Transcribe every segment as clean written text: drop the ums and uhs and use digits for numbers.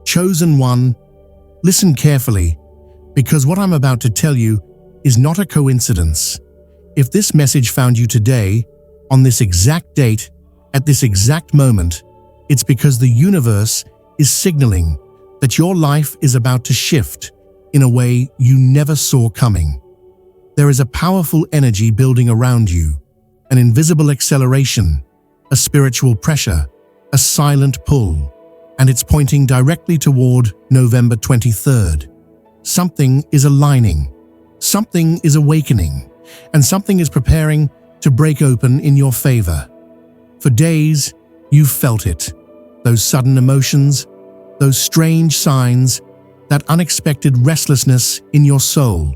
Chosen one, listen carefully, because what I'm about to tell you is not a coincidence. If this message found you today, on this exact date, at this exact moment, it's because the universe is signaling that your life is about to shift in a way you never saw coming. There is a powerful energy building around you, an invisible acceleration, a spiritual pressure, a silent pull, and it's pointing directly toward November 23rd. Something is aligning, something is awakening, and something is preparing to break open in your favor. For days, you've felt it, those sudden emotions, those strange signs, that unexpected restlessness in your soul.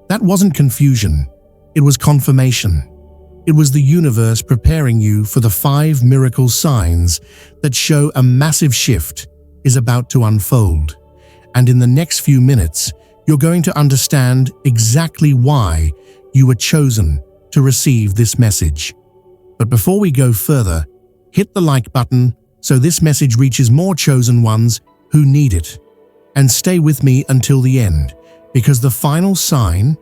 That wasn't confusion, it was confirmation. It was the universe preparing you for the 5 miracle signs that show a massive shift is about to unfold. And in the next few minutes, you're going to understand exactly why you were chosen to receive this message. But before we go further, hit the like button so this message reaches more chosen ones who need it. And stay with me until the end, because the final sign,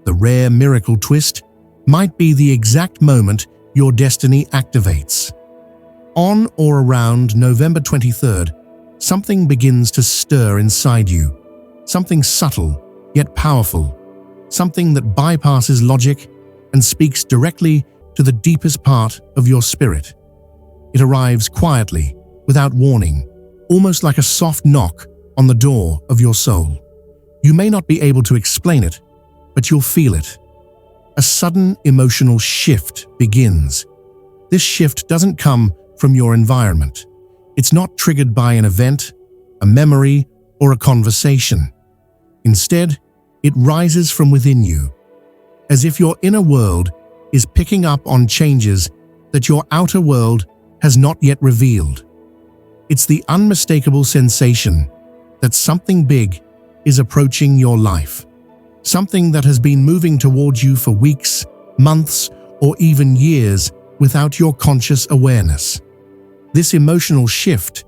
the rare miracle twist, might be the exact moment your destiny activates. On or around November 23rd, something begins to stir inside you. Something subtle, yet powerful. Something that bypasses logic and speaks directly to the deepest part of your spirit. It arrives quietly, without warning, almost like a soft knock on the door of your soul. You may not be able to explain it, but you'll feel it. A sudden emotional shift begins. This shift doesn't come from your environment. It's not triggered by an event, a memory, or a conversation. Instead, it rises from within you, as if your inner world is picking up on changes that your outer world has not yet revealed. It's the unmistakable sensation that something big is approaching your life. Something that has been moving towards you for weeks, months, or even years without your conscious awareness. This emotional shift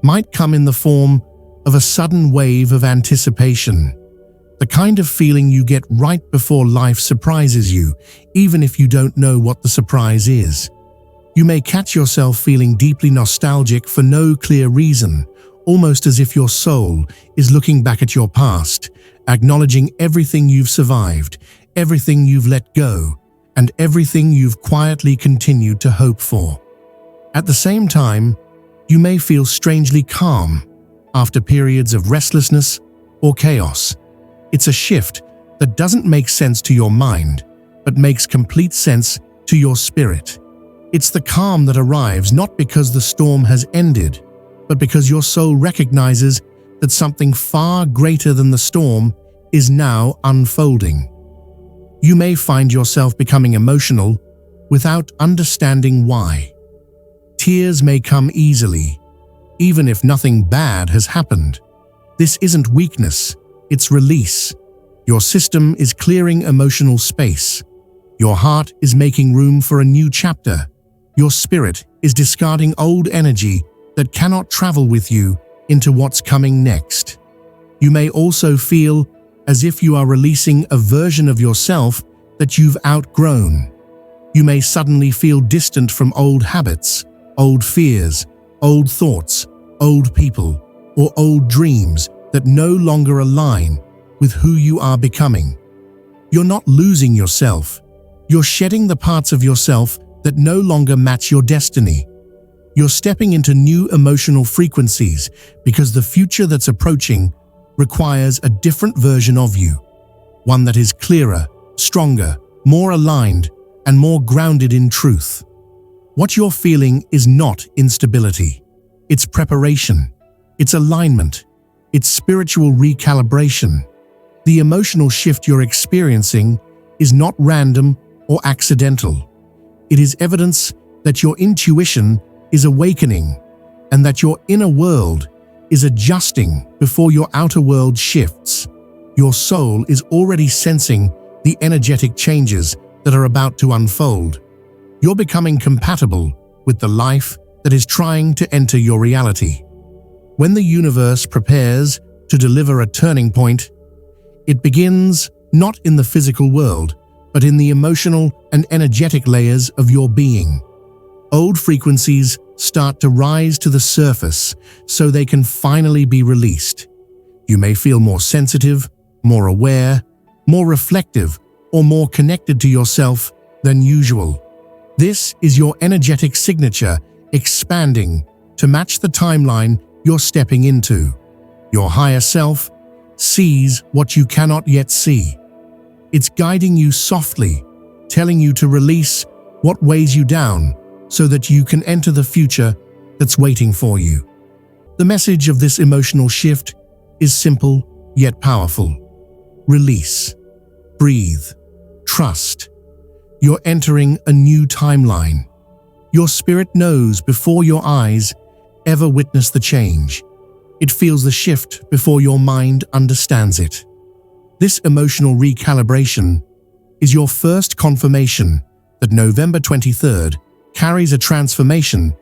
might come in the form of a sudden wave of anticipation, the kind of feeling you get right before life surprises you, even if you don't know what the surprise is. You may catch yourself feeling deeply nostalgic for no clear reason, almost as if your soul is looking back at your past, acknowledging everything you've survived, everything you've let go, and everything you've quietly continued to hope for. At the same time, you may feel strangely calm after periods of restlessness or chaos. It's a shift that doesn't make sense to your mind, but makes complete sense to your spirit. It's the calm that arrives not because the storm has ended, but because your soul recognizes that something far greater than the storm is now unfolding. You may find yourself becoming emotional without understanding why. Tears may come easily, even if nothing bad has happened. This isn't weakness, it's release. Your system is clearing emotional space. Your heart is making room for a new chapter. Your spirit is discarding old energy that cannot travel with you into what's coming next. You may also feel as if you are releasing a version of yourself that you've outgrown. You may suddenly feel distant from old habits, old fears, old thoughts, old people, or old dreams that no longer align with who you are becoming. You're not losing yourself. You're shedding the parts of yourself that no longer match your destiny. You're stepping into new emotional frequencies because the future that's approaching requires a different version of you, one that is clearer, stronger, more aligned, and more grounded in truth. What you're feeling is not instability. It's preparation. It's alignment. It's spiritual recalibration. The emotional shift you're experiencing is not random or accidental. It is evidence that your intuition is awakening and that your inner world is adjusting before your outer world shifts. Your soul is already sensing the energetic changes that are about to unfold. You're becoming compatible with the life that is trying to enter your reality. When the universe prepares to deliver a turning point, it begins not in the physical world, but in the emotional and energetic layers of your being. Old frequencies start to rise to the surface so they can finally be released. You may feel more sensitive, more aware, more reflective, or more connected to yourself than usual. This is your energetic signature expanding to match the timeline you're stepping into. Your higher self sees what you cannot yet see. It's guiding you softly, telling you to release what weighs you down so that you can enter the future that's waiting for you. The message of this emotional shift is simple yet powerful. Release. Breathe. Trust. You're entering a new timeline. Your spirit knows before your eyes ever witness the change. It feels the shift before your mind understands it. This emotional recalibration is your first confirmation that November 23rd carries a transformation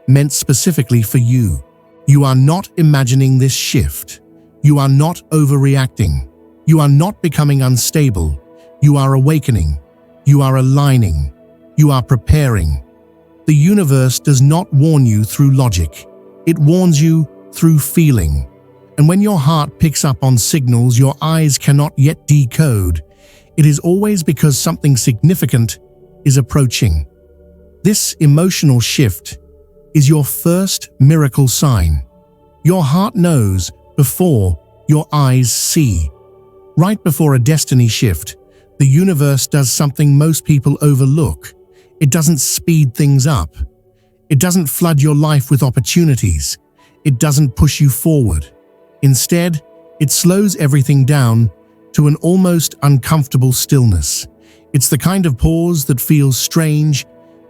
meant specifically for you. You are not imagining this shift. You are not overreacting. You are not becoming unstable. You are awakening. You are aligning. You are preparing. The universe does not warn you through logic. It warns you through feeling. And when your heart picks up on signals your eyes cannot yet decode, it is always because something significant is approaching. This emotional shift is your first miracle sign. Your heart knows before your eyes see. Right before a destiny shift, the universe does something most people overlook. It doesn't speed things up. It doesn't flood your life with opportunities. It doesn't push you forward. Instead, it slows everything down to an almost uncomfortable stillness. It's the kind of pause that feels strange,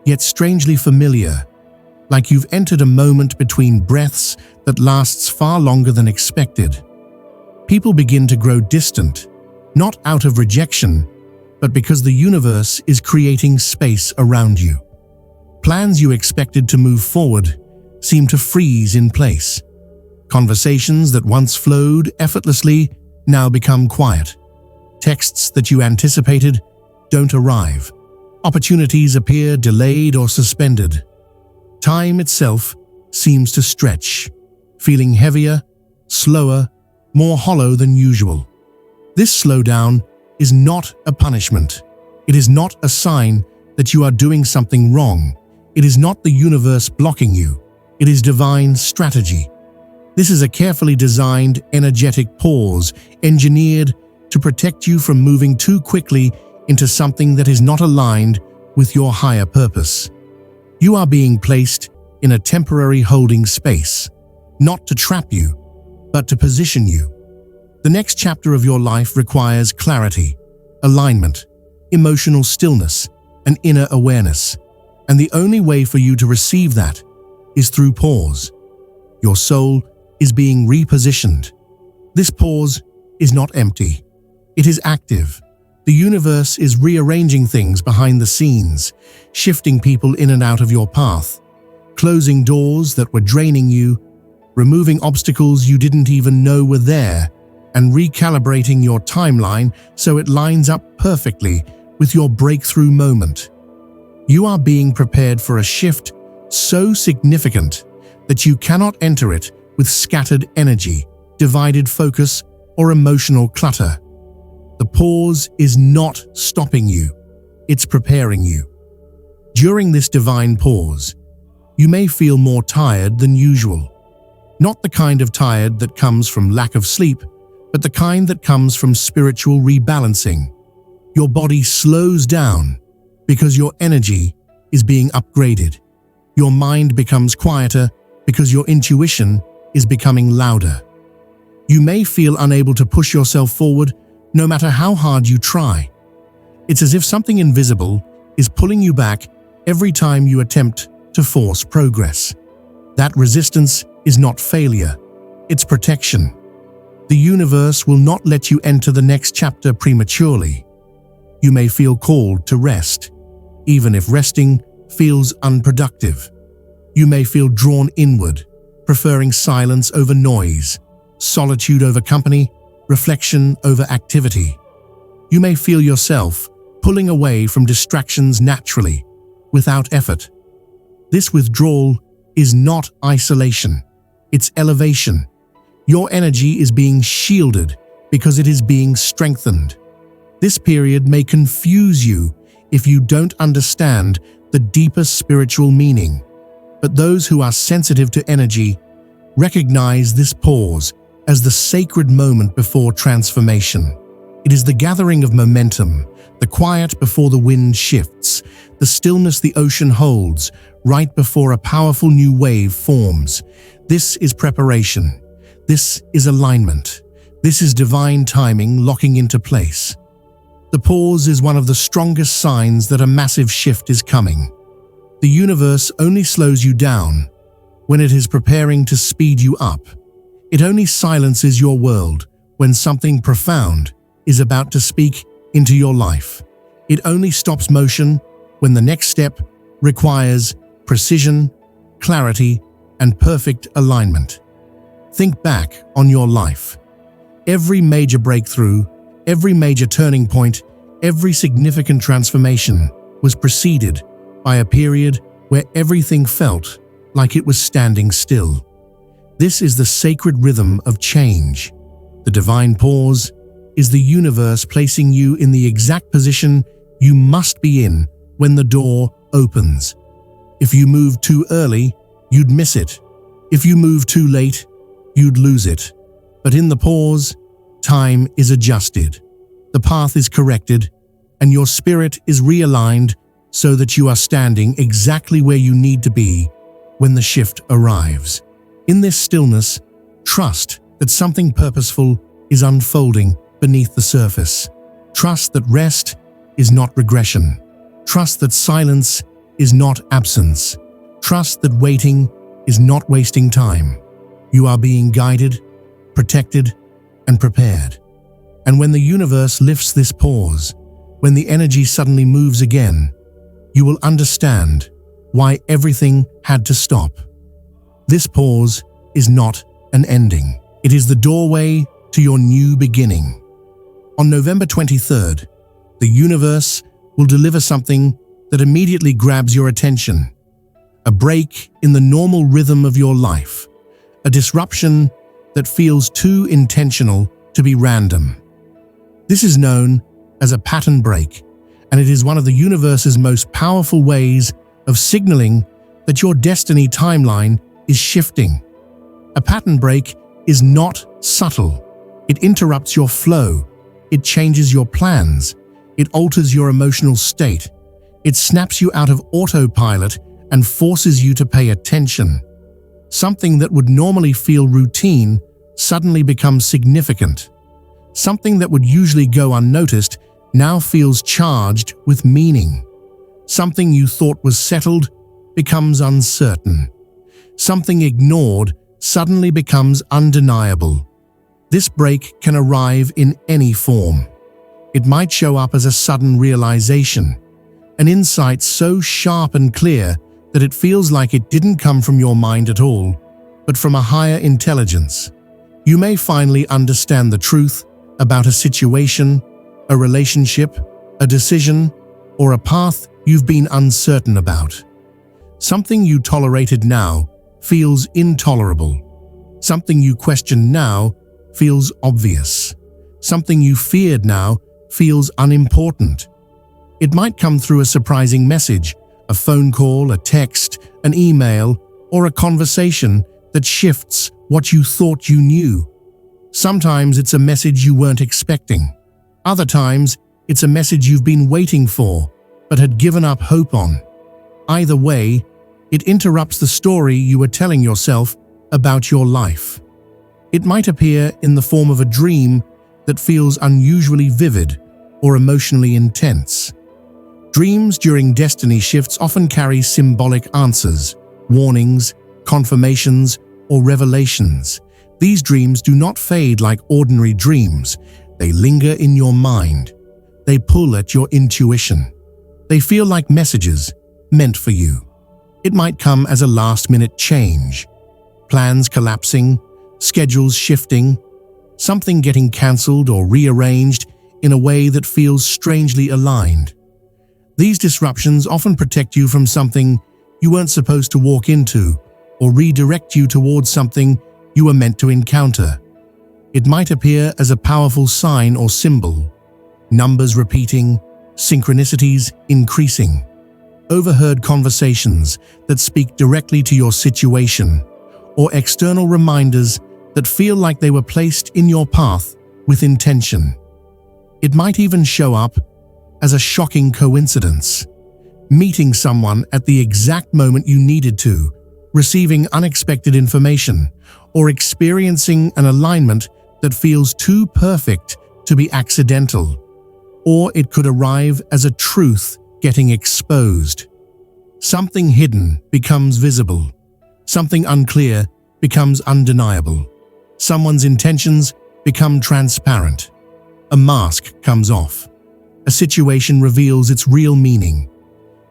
yet strangely familiar, like you've entered a moment between breaths that lasts far longer than expected. People begin to grow distant, not out of rejection, but because the universe is creating space around you. Plans you expected to move forward seem to freeze in place. Conversations that once flowed effortlessly now become quiet. Texts that you anticipated don't arrive. Opportunities appear delayed or suspended. Time itself seems to stretch, feeling heavier, slower, more hollow than usual. This slowdown is not a punishment. It is not a sign that you are doing something wrong. It is not the universe blocking you. It is divine strategy. This is a carefully designed, energetic pause, engineered to protect you from moving too quickly into something that is not aligned with your higher purpose. You are being placed in a temporary holding space, not to trap you, but to position you. The next chapter of your life requires clarity, alignment, emotional stillness, and inner awareness. And the only way for you to receive that is through pause. Your soul is being repositioned. This pause is not empty. It is active. The universe is rearranging things behind the scenes, shifting people in and out of your path, closing doors that were draining you, removing obstacles you didn't even know were there, and recalibrating your timeline so it lines up perfectly with your breakthrough moment. You are being prepared for a shift so significant that you cannot enter it with scattered energy, divided focus, or emotional clutter. The pause is not stopping you, it's preparing you. During this divine pause, you may feel more tired than usual. Not the kind of tired that comes from lack of sleep, but the kind that comes from spiritual rebalancing. Your body slows down because your energy is being upgraded. Your mind becomes quieter because your intuition is becoming louder. You may feel unable to push yourself forward no matter how hard you try. It's as if something invisible is pulling you back every time you attempt to force progress. That resistance is not failure, it's protection. The universe will not let you enter the next chapter prematurely. You may feel called to rest, even if resting feels unproductive. You may feel drawn inward, preferring silence over noise, solitude over company, reflection over activity. You may feel yourself pulling away from distractions naturally, without effort. This withdrawal is not isolation, it's elevation. Your energy is being shielded because it is being strengthened. This period may confuse you if you don't understand the deeper spiritual meaning, but those who are sensitive to energy recognize this pause as the sacred moment before transformation. It is the gathering of momentum, the quiet before the wind shifts, the stillness the ocean holds right before a powerful new wave forms. This is preparation. This is alignment. This is divine timing locking into place. The pause is one of the strongest signs that a massive shift is coming. The universe only slows you down when it is preparing to speed you up. It only silences your world when something profound is about to speak into your life. It only stops motion when the next step requires precision, clarity, and perfect alignment. Think back on your life. Every major breakthrough, every major turning point, every significant transformation was preceded by a period where everything felt like it was standing still. This is the sacred rhythm of change. The divine pause is the universe placing you in the exact position you must be in when the door opens. If you moved too early, you'd miss it. If you moved too late, you'd lose it. But in the pause, time is adjusted, the path is corrected, and your spirit is realigned so that you are standing exactly where you need to be when the shift arrives. In this stillness, trust that something purposeful is unfolding beneath the surface. Trust that rest is not regression. Trust that silence is not absence. Trust that waiting is not wasting time. You are being guided, protected, and prepared. And when the universe lifts this pause, when the energy suddenly moves again, you will understand why everything had to stop. This pause is not an ending. It is the doorway to your new beginning. On November 23rd, the universe will deliver something that immediately grabs your attention. A break in the normal rhythm of your life. A disruption that feels too intentional to be random. This is known as a pattern break, and it is one of the universe's most powerful ways of signaling that your destiny timeline is shifting. A pattern break is not subtle. It interrupts your flow. It changes your plans. It alters your emotional state. It snaps you out of autopilot and forces you to pay attention. Something that would normally feel routine suddenly becomes significant. Something that would usually go unnoticed now feels charged with meaning. Something you thought was settled becomes uncertain. Something ignored suddenly becomes undeniable. This break can arrive in any form. It might show up as a sudden realization, an insight so sharp and clear that it feels like it didn't come from your mind at all, but from a higher intelligence. You may finally understand the truth about a situation, a relationship, a decision, or a path you've been uncertain about. Something you tolerated now feels intolerable. Something you question now feels obvious. Something you feared now feels unimportant. It might come through a surprising message, a phone call, a text, an email, or a conversation that shifts what you thought you knew. Sometimes it's a message you weren't expecting. Other times, it's a message you've been waiting for, but had given up hope on. Either way, it interrupts the story you were telling yourself about your life. It might appear in the form of a dream that feels unusually vivid or emotionally intense. Dreams during destiny shifts often carry symbolic answers, warnings, confirmations, or revelations. These dreams do not fade like ordinary dreams. They linger in your mind. They pull at your intuition. They feel like messages meant for you. It might come as a last-minute change, plans collapsing, schedules shifting, something getting cancelled or rearranged in a way that feels strangely aligned. These disruptions often protect you from something you weren't supposed to walk into or redirect you towards something you were meant to encounter. It might appear as a powerful sign or symbol, numbers repeating, synchronicities increasing, overheard conversations that speak directly to your situation, or external reminders that feel like they were placed in your path with intention. It might even show up as a shocking coincidence, meeting someone at the exact moment you needed to, receiving unexpected information, or experiencing an alignment that feels too perfect to be accidental. Or it could arrive as a truth getting exposed. Something hidden becomes visible. Something unclear becomes undeniable. Someone's intentions become transparent. A mask comes off. A situation reveals its real meaning.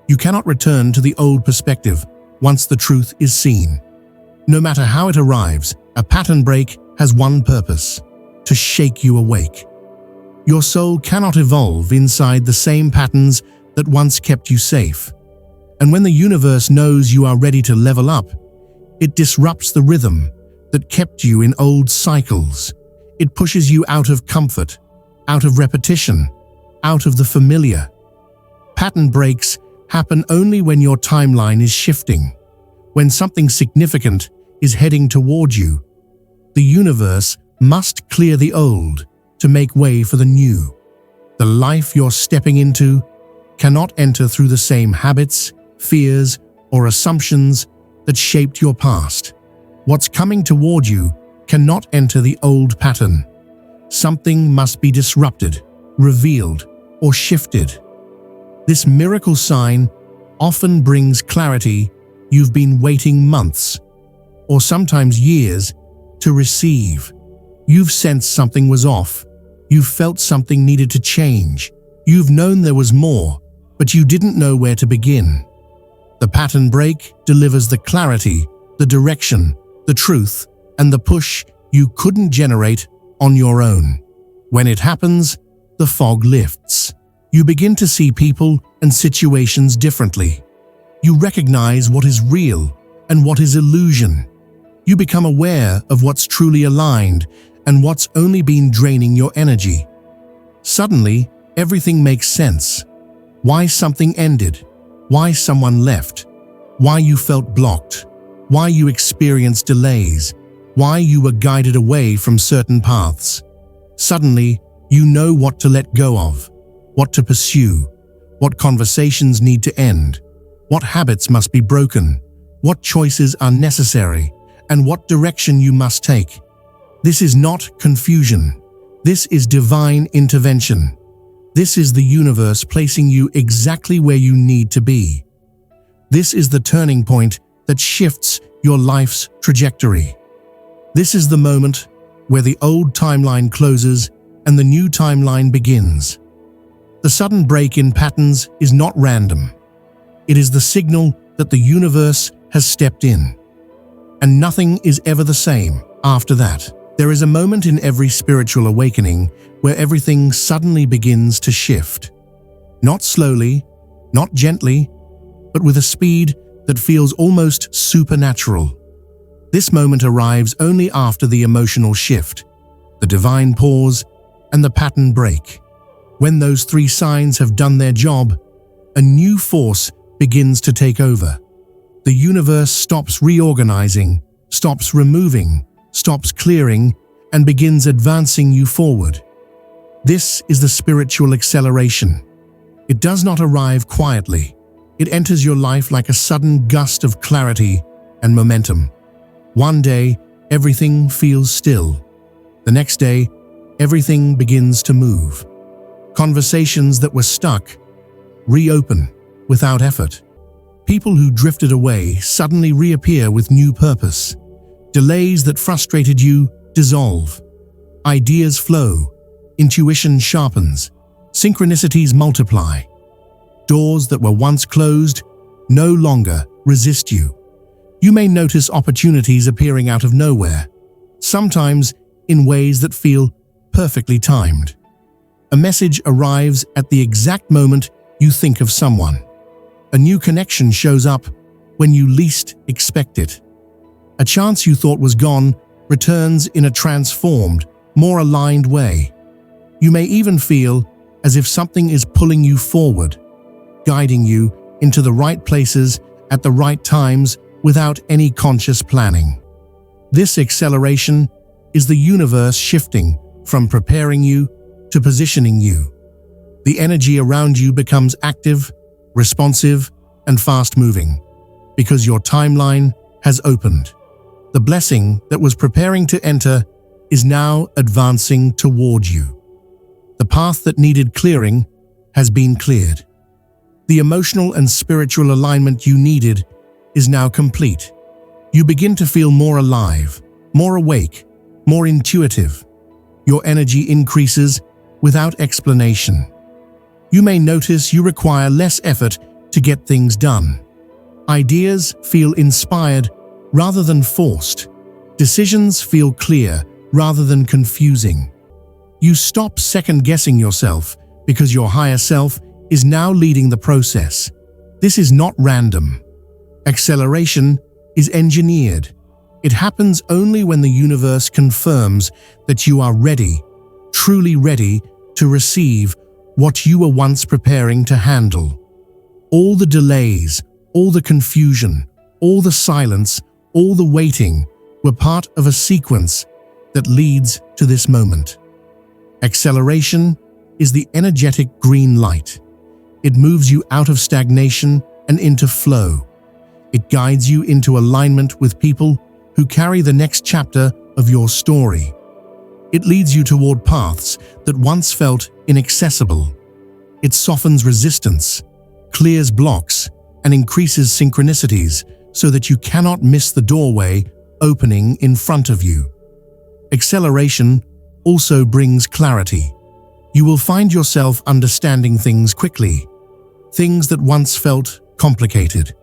You cannot return to the old perspective once the truth is seen. No matter how it arrives, a pattern break has one purpose: to shake you awake. Your soul cannot evolve inside the same patterns that once kept you safe. And when the universe knows you are ready to level up, it disrupts the rhythm that kept you in old cycles. It pushes you out of comfort, out of repetition, out of the familiar. Pattern breaks happen only when your timeline is shifting, when something significant is heading toward you. The universe must clear the old to make way for the new. The life you're stepping into cannot enter through the same habits, fears, or assumptions that shaped your past. What's coming toward you cannot enter the old pattern. Something must be disrupted, revealed, or shifted. This miracle sign often brings clarity you've been waiting months, or sometimes years, to receive. You've sensed something was off. You've felt something needed to change. You've known there was more, but you didn't know where to begin. The pattern break delivers the clarity, the direction, the truth, and the push you couldn't generate on your own. When it happens, the fog lifts. You begin to see people and situations differently. You recognize what is real and what is illusion. You become aware of what's truly aligned and what's only been draining your energy. Suddenly, everything makes sense. Why something ended, why someone left, why you felt blocked, why you experienced delays, why you were guided away from certain paths. Suddenly, you know what to let go of, what to pursue, what conversations need to end, what habits must be broken, what choices are necessary, and what direction you must take. This is not confusion. This is divine intervention. This is the universe placing you exactly where you need to be. This is the turning point that shifts your life's trajectory. This is the moment where the old timeline closes and the new timeline begins. The sudden break in patterns is not random. It is the signal that the universe has stepped in. And nothing is ever the same after that. There is a moment in every spiritual awakening where everything suddenly begins to shift. Not slowly, not gently, but with a speed that feels almost supernatural. This moment arrives only after the emotional shift, the divine pause, and the pattern break. When those three signs have done their job, a new force begins to take over. The universe stops reorganizing, stops removing, stops clearing, and begins advancing you forward. This is the spiritual acceleration. It does not arrive quietly. It enters your life like a sudden gust of clarity and momentum. One day, everything feels still. The next day, everything begins to move. Conversations that were stuck reopen without effort. People who drifted away suddenly reappear with new purpose. Delays that frustrated you dissolve. Ideas flow. Intuition sharpens. Synchronicities multiply. Doors that were once closed no longer resist you. You may notice opportunities appearing out of nowhere, sometimes in ways that feel perfectly timed. A message arrives at the exact moment you think of someone. A new connection shows up when you least expect it. A chance you thought was gone returns in a transformed, more aligned way. You may even feel as if something is pulling you forward, guiding you into the right places at the right times without any conscious planning. This acceleration is the universe shifting from preparing you to positioning you. The energy around you becomes active, responsive, and fast-moving because your timeline has opened. The blessing that was preparing to enter is now advancing toward you. The path that needed clearing has been cleared. The emotional and spiritual alignment you needed is now complete. You begin to feel more alive, more awake, more intuitive. Your energy increases without explanation. You may notice you require less effort to get things done. Ideas feel inspired rather than forced. Decisions feel clear rather than confusing. You stop second-guessing yourself because your higher self is now leading the process. This is not random. Acceleration is engineered. It happens only when the universe confirms that you are ready, truly ready to receive what you were once preparing to handle. All the delays, all the confusion, all the silence, all the waiting were part of a sequence that leads to this moment. Acceleration is the energetic green light. It moves you out of stagnation and into flow. It guides you into alignment with people who carry the next chapter of your story. It leads you toward paths that once felt inaccessible. It softens resistance, clears blocks, and increases synchronicities so that you cannot miss the doorway opening in front of you. Acceleration also brings clarity. You will find yourself understanding things quickly, things that once felt complicated.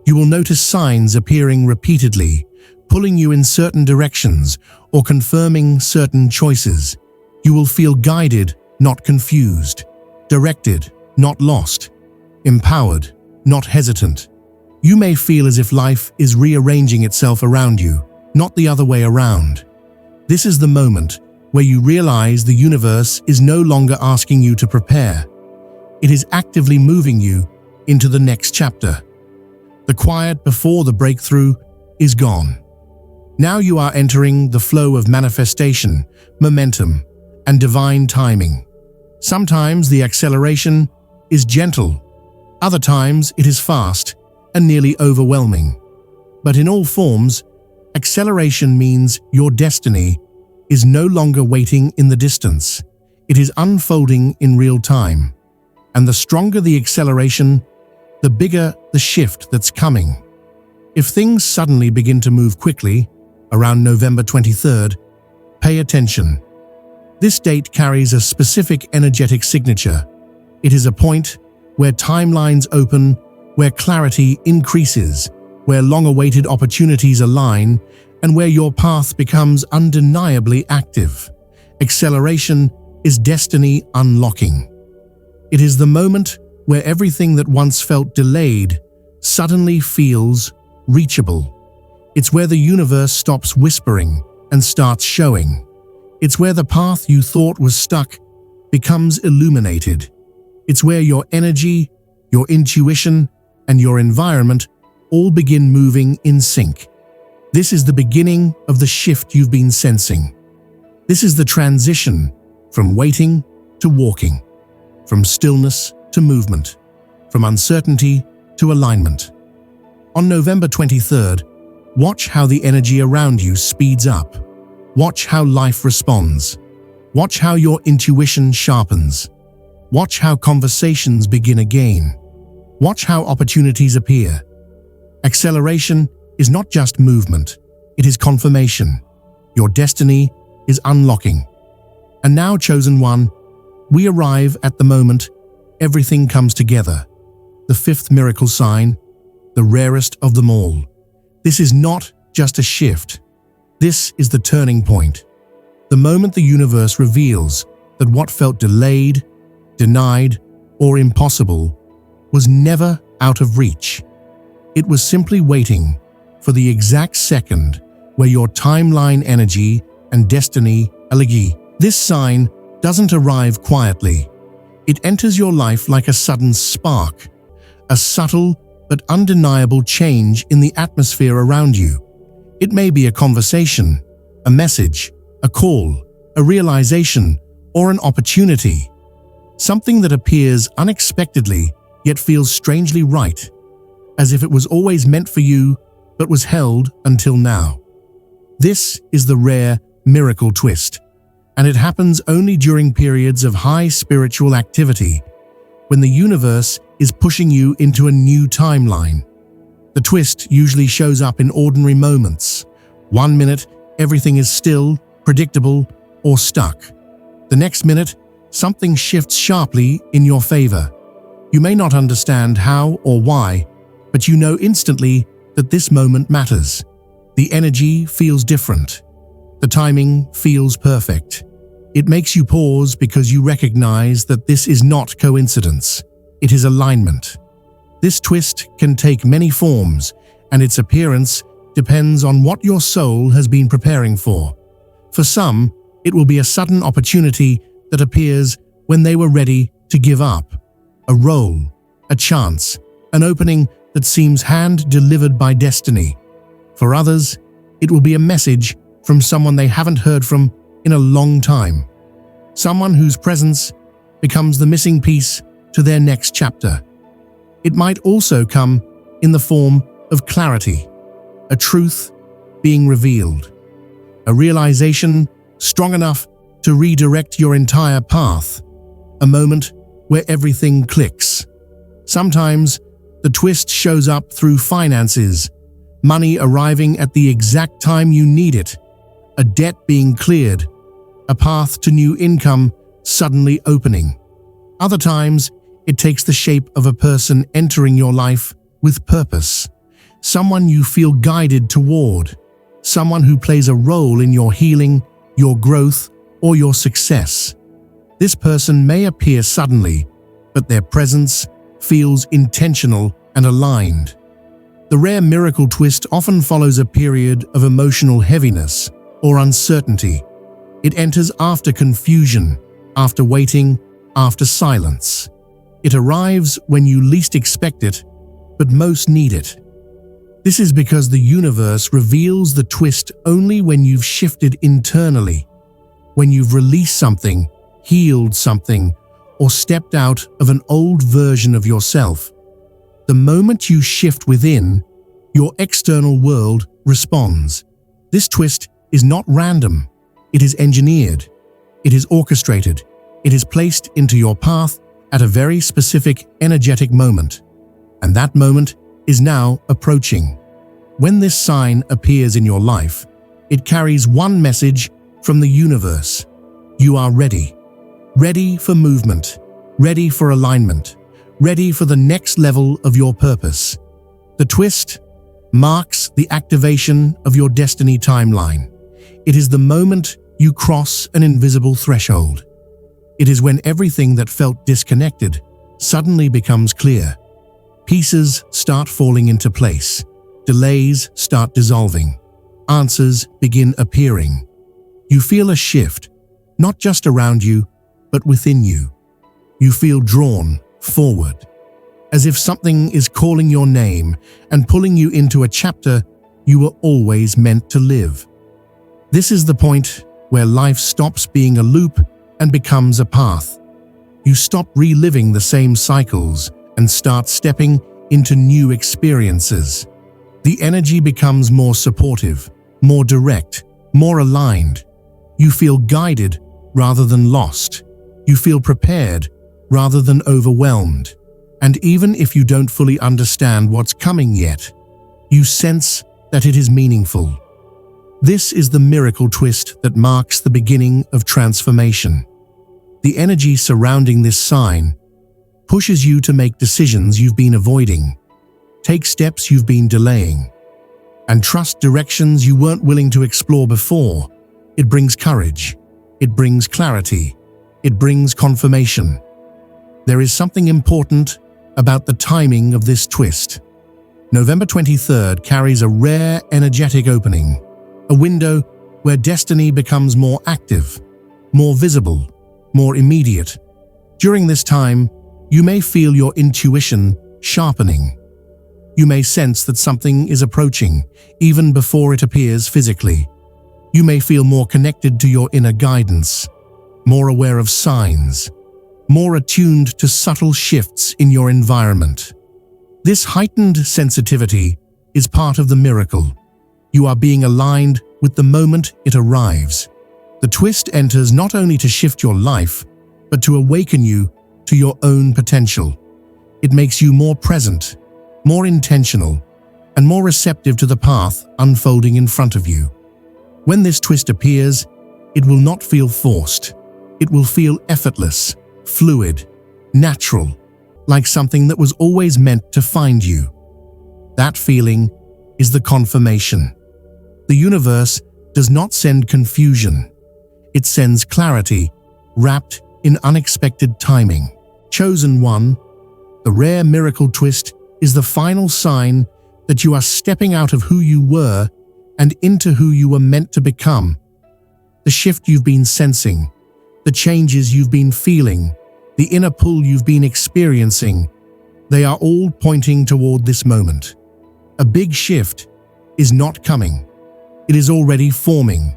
You will notice signs appearing repeatedly, pulling you in certain directions or confirming certain choices. You will feel guided, not confused, directed, not lost, empowered, not hesitant. You may feel as if life is rearranging itself around you, not the other way around. This is the moment where you realize the universe is no longer asking you to prepare. It is actively moving you into the next chapter. The quiet before the breakthrough is gone. Now you are entering the flow of manifestation, momentum, and divine timing. Sometimes the acceleration is gentle. Other times it is fast and nearly overwhelming. But in all forms, acceleration means your destiny is no longer waiting in the distance. It is unfolding in real time. And the stronger the acceleration, the bigger the shift that's coming. If things suddenly begin to move quickly, around November 23rd, pay attention. This date carries a specific energetic signature. It is a point where timelines open, where clarity increases, where long-awaited opportunities align, and where your path becomes undeniably active. Acceleration is destiny unlocking. It is the moment where everything that once felt delayed suddenly feels reachable. It's where the universe stops whispering and starts showing. It's where the path you thought was stuck becomes illuminated. It's where your energy, your intuition, and your environment all begin moving in sync. This is the beginning of the shift you've been sensing. This is the transition from waiting to walking, from stillness to movement, from uncertainty to alignment. On November 23rd, watch how the energy around you speeds up. Watch how life responds. Watch how your intuition sharpens. Watch how conversations begin again. Watch how opportunities appear. Acceleration is not just movement, it is confirmation. Your destiny is unlocking. And now, chosen one, we arrive at the moment everything comes together. The fifth miracle sign, the rarest of them all. This is not just a shift. This is the turning point. The moment the universe reveals that what felt delayed, denied, or impossible was never out of reach. It was simply waiting for the exact second where your timeline energy and destiny align. This sign doesn't arrive quietly. It enters your life like a sudden spark, a subtle but undeniable change in the atmosphere around you. It may be a conversation, a message, a call, a realization, or an opportunity. Something that appears unexpectedly yet feels strangely right, as if it was always meant for you but was held until now. This is the rare miracle twist, and it happens only during periods of high spiritual activity, when the universe is pushing you into a new timeline. The twist usually shows up in ordinary moments. 1 minute, everything is still, predictable, or stuck. The next minute, something shifts sharply in your favor. You may not understand how or why, but you know instantly that this moment matters. The energy feels different. The timing feels perfect. It makes you pause because you recognize that this is not coincidence. It is alignment. This twist can take many forms, and its appearance depends on what your soul has been preparing for. For some, it will be a sudden opportunity that appears when they were ready to give up. A role, a chance, an opening that seems hand-delivered by destiny. For others, it will be a message from someone they haven't heard from in a long time. Someone whose presence becomes the missing piece to their next chapter. It might also come in the form of clarity, a truth being revealed, a realization strong enough to redirect your entire path, a moment where everything clicks. Sometimes the twist shows up through finances, money arriving at the exact time you need it, a debt being cleared, a path to new income suddenly opening. Other times, it takes the shape of a person entering your life with purpose, someone you feel guided toward, someone who plays a role in your healing, your growth, or your success. This person may appear suddenly, but their presence feels intentional and aligned. The rare miracle twist often follows a period of emotional heaviness or uncertainty. It enters after confusion, after waiting, after silence. It arrives when you least expect it, but most need it. This is because the universe reveals the twist only when you've shifted internally, when you've released something, healed something, or stepped out of an old version of yourself. The moment you shift within, your external world responds. This twist is not random. It is engineered. It is orchestrated. It is placed into your path at a very specific energetic moment. And that moment is now approaching. When this sign appears in your life, it carries one message from the universe. You are ready. Ready for movement. Ready for alignment. Ready for the next level of your purpose. The twist marks the activation of your destiny timeline. It is the moment you cross an invisible threshold. It is when everything that felt disconnected suddenly becomes clear. Pieces start falling into place. Delays start dissolving. Answers begin appearing. You feel a shift, not just around you, but within you. You feel drawn forward, as if something is calling your name and pulling you into a chapter you were always meant to live. This is the point where life stops being a loop and becomes a path. You stop reliving the same cycles and start stepping into new experiences. The energy becomes more supportive, more direct, more aligned. You feel guided rather than lost. You feel prepared rather than overwhelmed. And even if you don't fully understand what's coming yet, you sense that it is meaningful. This is the miracle twist that marks the beginning of transformation. The energy surrounding this sign pushes you to make decisions you've been avoiding, take steps you've been delaying, and trust directions you weren't willing to explore before. It brings courage. It brings clarity. It brings confirmation. There is something important about the timing of this twist. November 23rd carries a rare energetic opening, a window where destiny becomes more active, more visible, more immediate. During this time, you may feel your intuition sharpening. You may sense that something is approaching, even before it appears physically. You may feel more connected to your inner guidance, more aware of signs, more attuned to subtle shifts in your environment. This heightened sensitivity is part of the miracle. You are being aligned with the moment it arrives. The twist enters not only to shift your life, but to awaken you to your own potential. It makes you more present, more intentional, and more receptive to the path unfolding in front of you. When this twist appears, it will not feel forced. It will feel effortless, fluid, natural, like something that was always meant to find you. That feeling is the confirmation. The universe does not send confusion. It sends clarity, wrapped in unexpected timing. Chosen one, the rare miracle twist is the final sign that you are stepping out of who you were and into who you were meant to become. The shift you've been sensing, the changes you've been feeling, the inner pull you've been experiencing, they are all pointing toward this moment. A big shift is not coming. It is already forming.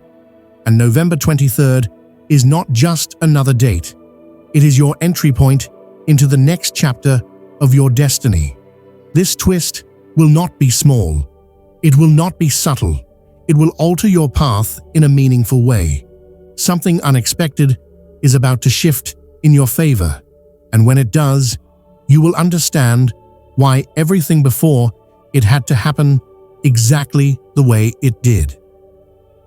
And November 23rd is not just another date. It is your entry point into the next chapter of your destiny. This twist will not be small. It will not be subtle. It will alter your path in a meaningful way. Something unexpected is about to shift in your favor, and when it does, you will understand why everything before it had to happen exactly the way it did.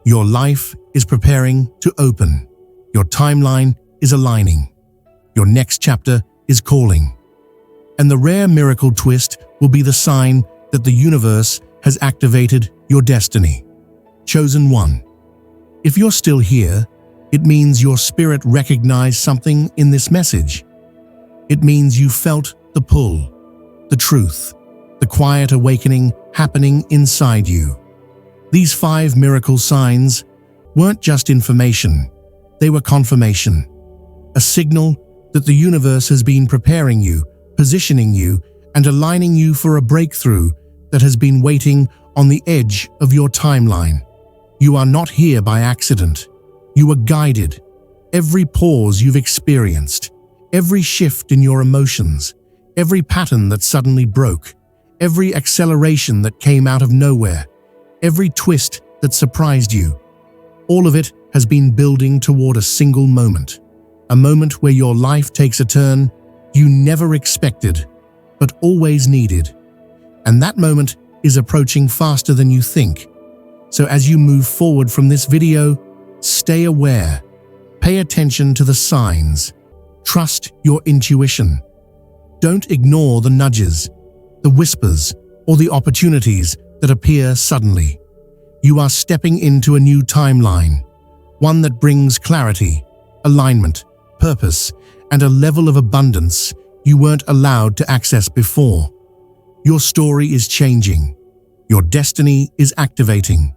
Your life is preparing to open. Your timeline is aligning. Your next chapter is calling. And the rare miracle twist will be the sign that the universe has activated your destiny. Chosen one. If you're still here, it means your spirit recognized something in this message. It means you felt the pull, the truth, the quiet awakening happening inside you. These 5 miracle signs weren't just information, they were confirmation. A signal that the universe has been preparing you, positioning you, and aligning you for a breakthrough that has been waiting on the edge of your timeline. You are not here by accident. You were guided. Every pause you've experienced, every shift in your emotions, every pattern that suddenly broke, every acceleration that came out of nowhere, every twist that surprised you, all of it has been building toward a single moment. A moment where your life takes a turn you never expected, but always needed. And that moment is approaching faster than you think. So as you move forward from this video, stay aware, pay attention to the signs, trust your intuition. Don't ignore the nudges, the whispers, or the opportunities that appear suddenly. You are stepping into a new timeline, one that brings clarity, alignment, purpose, and a level of abundance you weren't allowed to access before. Your story is changing. Your destiny is activating.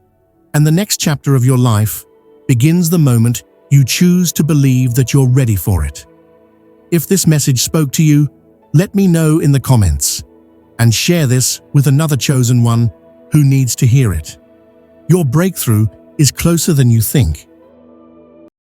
And the next chapter of your life begins the moment you choose to believe that you're ready for it. If this message spoke to you, let me know in the comments and share this with another chosen one who needs to hear it. Your breakthrough is closer than you think.